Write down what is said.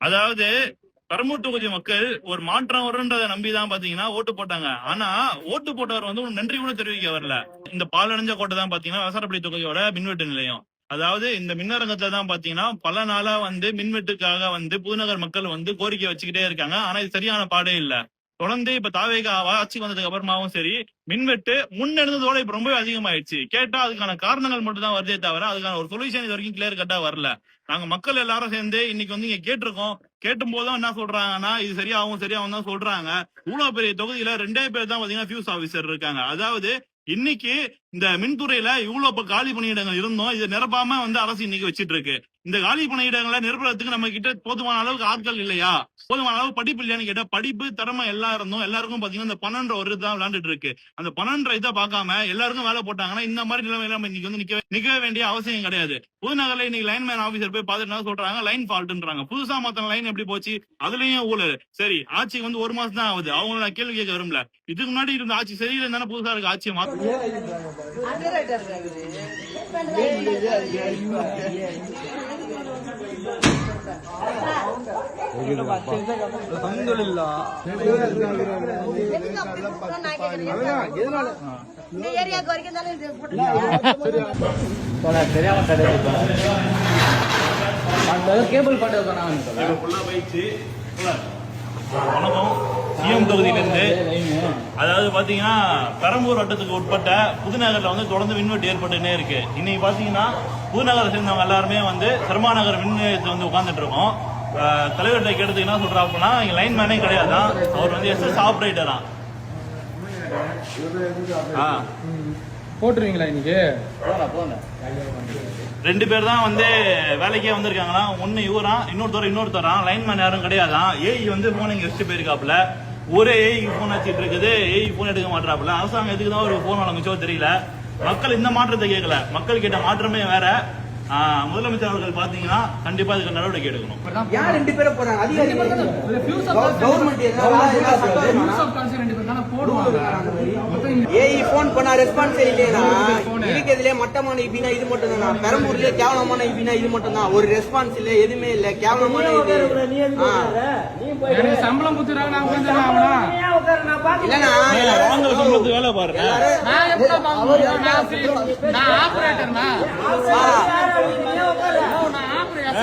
அதாவது பெரம்பூர் தொகுதி மக்கள் ஒரு மாற்றம் வரும்ன்றதை நம்பிதான் பாத்தீங்கன்னா ஓட்டு போட்டாங்க. ஆனா ஓட்டு போட்டவர் வந்து ஒரு நன்றி கூட தெரிவிக்க வரல. இந்த பாலடைஞ்ச கோட்டை தான் பாத்தீங்கன்னா விவசாயப்பள்ளி தொகுதியோட மின்வெட்டு நிலையம். அதாவது இந்த மின்னரங்கத்துல தான் பாத்தீங்கன்னா பல நாளா வந்து மின்வெட்டுக்காக வந்து புதுநகர் மக்கள் வந்து கோரிக்கை வச்சுக்கிட்டே இருக்காங்க. ஆனா இது சரியான பாடே இல்ல. தொடர்ந்து இப்ப தாவேகா ஆட்சிக்கு வந்ததுக்கு அப்புறமாவும் சரி, மின்வெட்டு முன்னெடுந்ததோட இப்ப ரொம்பவே அதிகமாயிடுச்சு. கேட்டா அதுக்கான காரணங்கள் மட்டும் தான் வருதே தவிர அதுக்கான ஒரு சொல்யூஷன் இது வரைக்கும் கிளியர் கட்டா வரல. நாங்க மக்கள் எல்லாரும் சேர்ந்து இன்னைக்கு வந்து இங்க கேட்டிருக்கோம். கேட்டும் போதும் என்ன சொல்றாங்கன்னா இது சரியாகும் தான் சொல்றாங்க. இவ்வளவு பெரிய தொகுதியில 2 பேர் தான் பாத்தீங்கன்னா ஃபியூஸ் ஆபீசர் இருக்காங்க. அதாவது இன்னைக்கு இந்த மின்துறையில இவ்வளவு காலி பணியிடங்கள் இருந்தோம். இதை நிரப்பாம வந்து அரசு இன்னைக்கு வச்சிட்டு இருக்கு. இந்த காலி பணியிடங்களை நிரப்புறதுக்கு நம்ம கிட்ட போதுமான அளவுக்கு ஆட்கள் இல்லையா, போதுமான அளவு படிப்பு இல்லையான்னு கேட்டா படிப்பு திறமை எல்லாம் இருந்தோம். எல்லாருக்கும் பாத்தீங்கன்னா இந்த 12 ஒரு தான் விளையாண்டுட்டு இருக்கு. அந்த 12 இதை பார்க்காம எல்லாருக்கும் வேலை போட்டாங்கன்னா இந்த மாதிரி நிலைமையில நம்ம இன்னைக்கு வந்து நிக்கவே வேண்டிய அவசியம் கிடையாது. புதுநகர்ல இன்னைக்கு லைன்மேன் ஆபீசர் போய் பார்த்துட்டு சொல்றாங்க லைன் ஃபால்ட்ன்றாங்க. புதுசா மாத்தின லைன் எப்படி போச்சு, அதுலயும் ஊழல். சரி, ஆட்சிக்கு வந்து 1 மாசம் தான் ஆகுது. அவங்கள நான் கேள்வி கேட்க விரும்பல. இதுக்கு முன்னாடி இருந்த ஆட்சி சரியில்லை தானே புதுசா இருக்கு ஆட்சியை மாத்த. கேபிள் பாட்டு வணக்கம். சிஎம் தொகுதியிலிருந்து அதாவது பாத்தீங்கன்னா பெரம்பூர் வட்டத்துக்கு உட்பட்ட புதுநகர்ல வந்து தொடர்ந்து மின்வெட்டு ஏற்பட்டுன்னே இருக்கு. இன்னைக்கு பாத்தீங்கன்னா புதுநகரை சேர்ந்தவங்க எல்லாருமே வந்து சர்மாநகர் மின் நிலையத்தில் வந்து உட்கார்ந்துட்டு இருக்கோம். தலைவர்கிட்ட கேட்டதுக்கு என்ன சொல்றாங்கன்னா இங்க லைன் மேனே கிடையாதான், அவர் வந்து SS ஆபரேட்டரா. போட்டுருவீங்களா இன்னைக்கு? 2 பேர் தான் வந்து வேலைக்கே வந்திருக்காங்களா. ஒன்னு இவரா, இன்னொருத்தரா. லைன்மேன் யாரும் கிடையாதான். ஏஇ வந்து போன் இங்க வச்சுட்டு போயிருக்காப்புல. ஒரே ஏஇ போன் வச்சுட்டு இருக்குது. ஏஇ போன் எடுக்க மாட்டாப்புல. அரசாங்கம் எதுக்கு தான் ஒரு போன் வழங்குச்சோ தெரியல. மக்கள் இந்த மாற்றத்தை கேட்கல. மக்கள் கேட்ட மாற்றமே வேற. முதலமைச்சர் அவர்கள் பாத்தீங்கன்னா கண்டிப்பா இதுக்கு நடவடிக்கை எடுக்கணும். யார் 2 பேரும் போறாங்க? அதிகாரி ஏஇ போன் பண்ணா ரெஸ்பான்ஸ் இல்லையா? இருக்கிறதுல மட்டமான இபினா இது மட்டும் தான். பெரம்பூர்ல கேவலமான இபினா இது மட்டும் தான். ஒரு ரெஸ்பான்ஸ் இல்ல, எதுவுமே இல்ல. கேவலமான சம்பளம் குத்துறாங்க. இல்லன்னா வேலை பாருங்க. நான் ஆபரேட்டர்னா